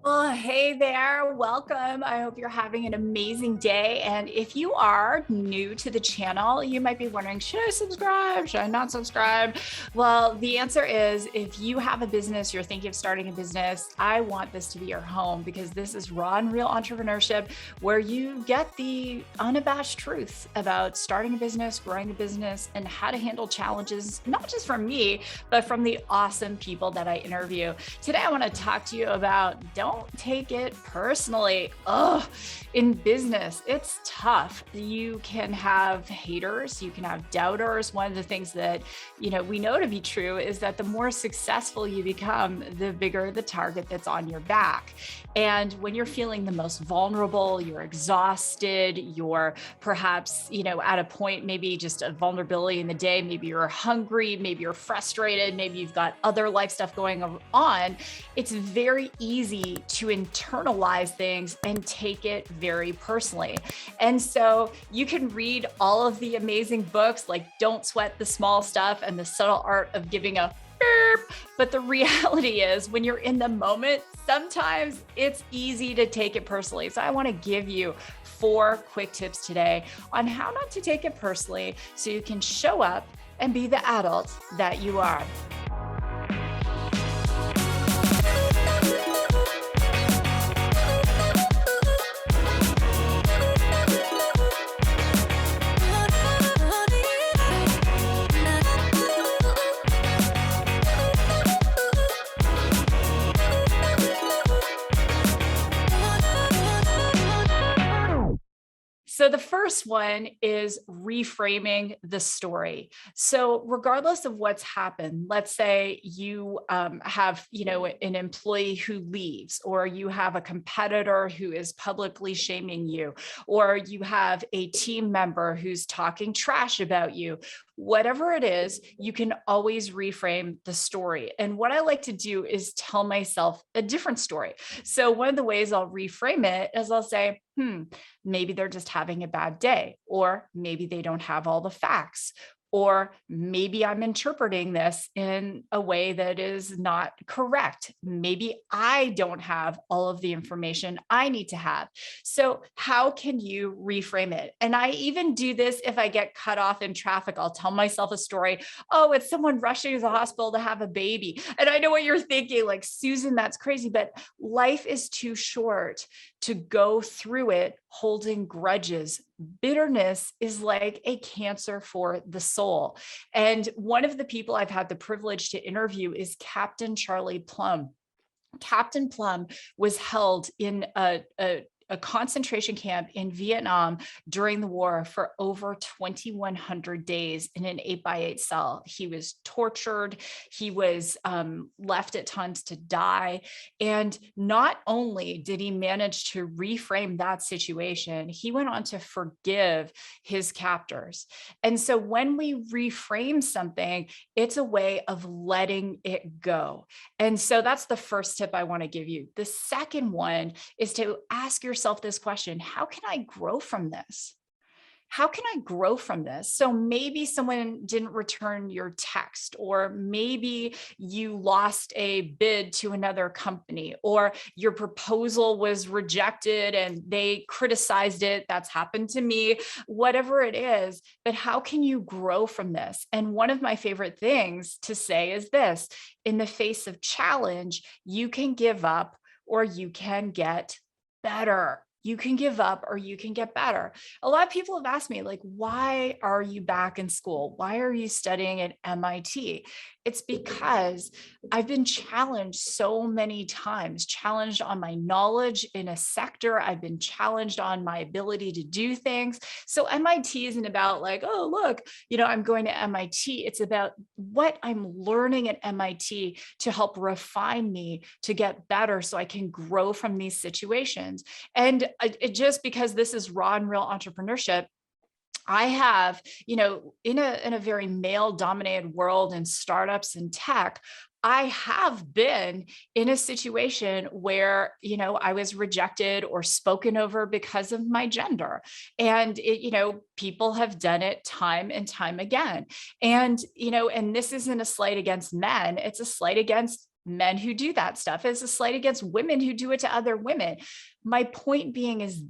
Well, hey there. Welcome. I hope you're having an amazing day. And if you are new to the channel, you might be wondering, should I subscribe? Should I not subscribe? Well, the answer is if you have a business, you're thinking of starting a business, I want this to be your home because this is raw and real entrepreneurship where you get the unabashed truth about starting a business, growing a business, and how to handle challenges, not just from me, but from the awesome people that I interview. Today, I want to talk to you about don't take it personally. In business, it's tough. You can have haters, you can have doubters. One of the things that, we know to be true is that the more successful you become, the bigger the target that's on your back. And when you're feeling the most vulnerable, you're exhausted, you're perhaps, at a point, maybe just a vulnerability in the day, maybe you're hungry, maybe you're frustrated, maybe you've got other life stuff going on, it's very easy to internalize things and take it very personally. And so you can read all of the amazing books like Don't Sweat the Small Stuff and The Subtle Art of Giving a Burp. But the reality is when you're in the moment, sometimes it's easy to take it personally. So I want to give you 4 quick tips today on how not to take it personally so you can show up and be the adult that you are. So the first one is reframing the story. So regardless of what's happened, let's say you have, an employee who leaves, or you have a competitor who is publicly shaming you, or you have a team member who's talking trash about you. Whatever it is, you can always reframe the story. And what I like to do is tell myself a different story. So one of the ways I'll reframe it is I'll say, maybe they're just having a bad day, or maybe they don't have all the facts, or maybe I'm interpreting this in a way that is not correct. Maybe I don't have all of the information I need to have. So how can you reframe it? And I even do this if I get cut off in traffic. I'll tell myself a story. Oh, it's someone rushing to the hospital to have a baby. And I know what you're thinking, like, Susan, that's crazy, but life is too short to go through it holding grudges. Bitterness is like a cancer for the soul. And one of the people I've had the privilege to interview is Captain Charlie Plum. Captain Plum was held in a concentration camp in Vietnam during the war for over 2,100 days in an 8x8 cell. He was tortured. He was left at times to die. And not only did he manage to reframe that situation, he went on to forgive his captors. And so when we reframe something, it's a way of letting it go. And so that's the first tip I want to give you. The second one is to ask yourself this question: how can I grow from this? How can I grow from this? So maybe someone didn't return your text, or maybe you lost a bid to another company, or your proposal was rejected and they criticized it. That's happened to me, whatever it is. But how can you grow from this? And one of my favorite things to say is this: in the face of challenge, you can give up or you can get better. You can give up or you can get better. A lot of people have asked me, like, why are you back in school? Why are you studying at MIT? It's because I've been challenged so many times, challenged on my knowledge in a sector. I've been challenged on my ability to do things. So MIT isn't about like, oh, look, I'm going to MIT. It's about what I'm learning at MIT to help refine me to get better so I can grow from these situations. And just because this is raw and real entrepreneurship, I have, in a very male dominated world and startups and tech, I have been in a situation where, I was rejected or spoken over because of my gender. And people have done it time and time again. And, and this isn't a slight against men, it's a slight against men who do that stuff. It's a slight against women who do it to other women. My point being is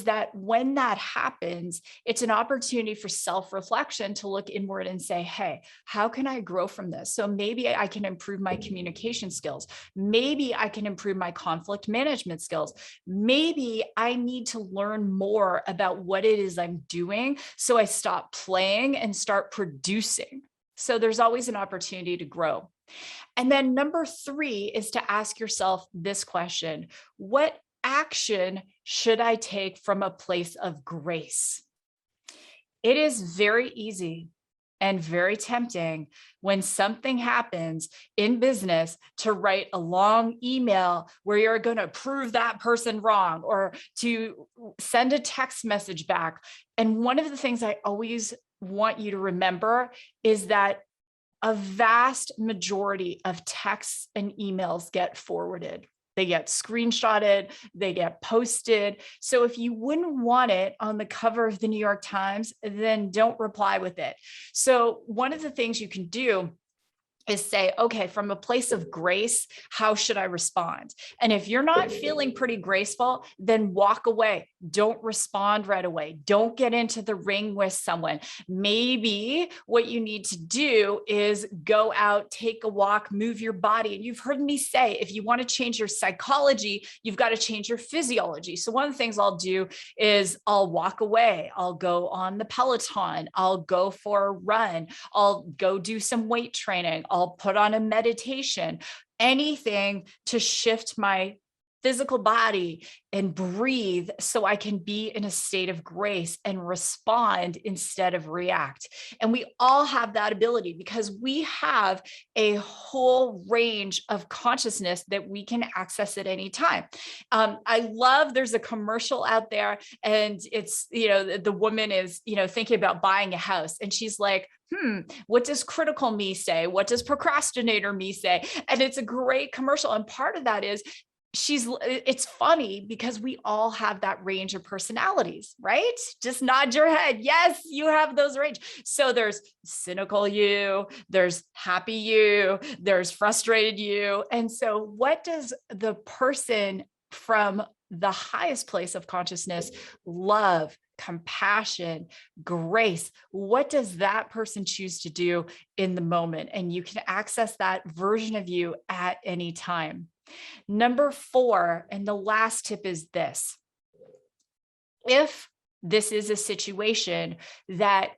that when that happens, it's an opportunity for self-reflection to look inward and say, hey, how can I grow from this? So maybe I can improve my communication skills. Maybe I can improve my conflict management skills. Maybe I need to learn more about what it is I'm doing so I stop playing and start producing. So there's always an opportunity to grow. And then number 3 is to ask yourself this question: what action should I take from a place of grace? It is very easy and very tempting when something happens in business to write a long email where you're going to prove that person wrong, or to send a text message back. And one of the things I always want you to remember is that a vast majority of texts and emails get forwarded. They get screenshotted, they get posted. So if you wouldn't want it on the cover of the New York Times, then don't reply with it. So one of the things you can do is say, okay, from a place of grace, how should I respond? And if you're not feeling pretty graceful, then walk away. Don't respond right away. Don't get into the ring with someone. Maybe what you need to do is go out, take a walk, move your body. And you've heard me say, if you want to change your psychology, you've got to change your physiology. So one of the things I'll do is I'll walk away. I'll go on the Peloton. I'll go for a run. I'll go do some weight training. I'll put on a meditation, anything to shift my physical body and breathe so I can be in a state of grace and respond instead of react. And we all have that ability because we have a whole range of consciousness that we can access at any time. I love, there's a commercial out there, and it's, the woman is, thinking about buying a house, and she's like, what does critical me say? What does procrastinator me say? And it's a great commercial. And part of that is it's funny because we all have that range of personalities, right? Just nod your head. Yes, you have those range. So there's cynical you, there's happy you, there's frustrated you. And so what does the person from the highest place of consciousness, love, compassion, grace, what does that person choose to do in the moment? And you can access that version of you at any time. Number 4, and the last tip is this: if this is a situation that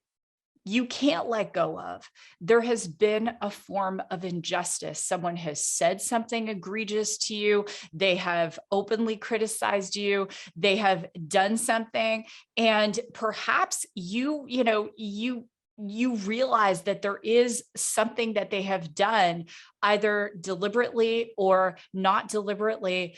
you can't let go of, there has been a form of injustice. Someone has said something egregious to you. They have openly criticized you. They have done something. And perhaps you realize that there is something that they have done, either deliberately or not deliberately,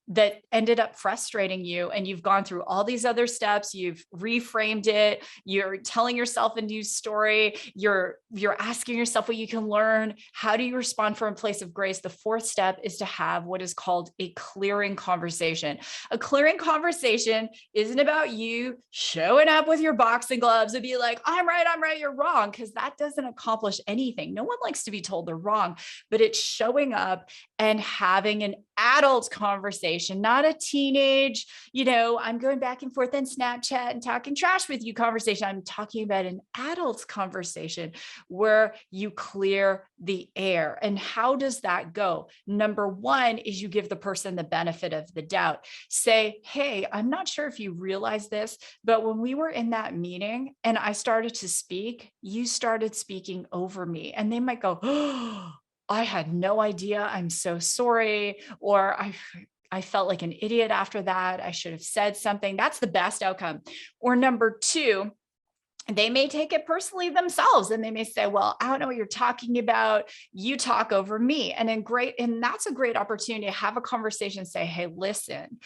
that ended up frustrating you. And you've gone through all these other steps. You've reframed it. You're telling yourself a new story. You're asking yourself what you can learn. How do you respond from a place of grace? The 4th step is to have what is called a clearing conversation. A clearing conversation isn't about you showing up with your boxing gloves and be like, I'm right, you're wrong, because that doesn't accomplish anything. No one likes to be told they're wrong, but it's showing up and having an adult conversation, not a teenage, I'm going back and forth on Snapchat and talking trash with you conversation. I'm talking about an adult conversation where you clear the air. And how does that go? Number 1 is you give the person the benefit of the doubt. Say, hey, I'm not sure if you realize this, but when we were in that meeting and I started to speak, you started speaking over me. And they might go, oh, I had no idea. I'm so sorry. Or I felt like an idiot after that. I should have said something. That's the best outcome. Or number 2, they may take it personally themselves and they may say, well, I don't know what you're talking about. You talk over me. And that's a great opportunity to have a conversation, say, hey, listen,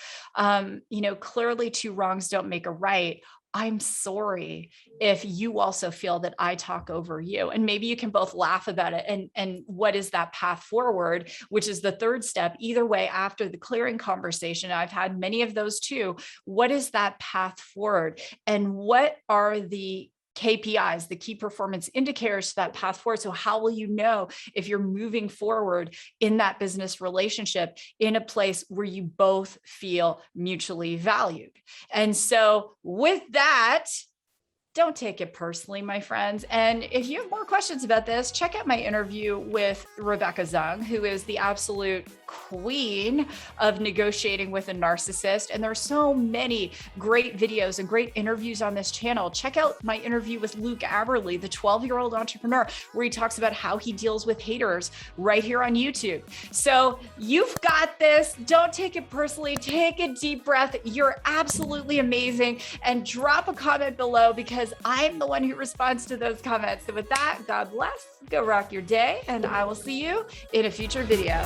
clearly 2 wrongs don't make a right. I'm sorry if you also feel that I talk over you. And maybe you can both laugh about it. And what is that path forward, which is the 3rd step. Either way, after the clearing conversation, I've had many of those too. What is that path forward? And what are the KPIs, the key performance indicators to that path forward. So how will you know if you're moving forward in that business relationship in a place where you both feel mutually valued? And so with that, don't take it personally, my friends. And if you have more questions about this, check out my interview with Rebecca Zung, who is the absolute queen of negotiating with a narcissist. And there are so many great videos and great interviews on this channel. Check out my interview with Luke Aberley, the 12-year-old entrepreneur, where he talks about how he deals with haters right here on YouTube. So you've got this. Don't take it personally. Take a deep breath. You're absolutely amazing. And drop a comment below, because I'm the one who responds to those comments. So with that, God bless, go rock your day, and I will see you in a future video.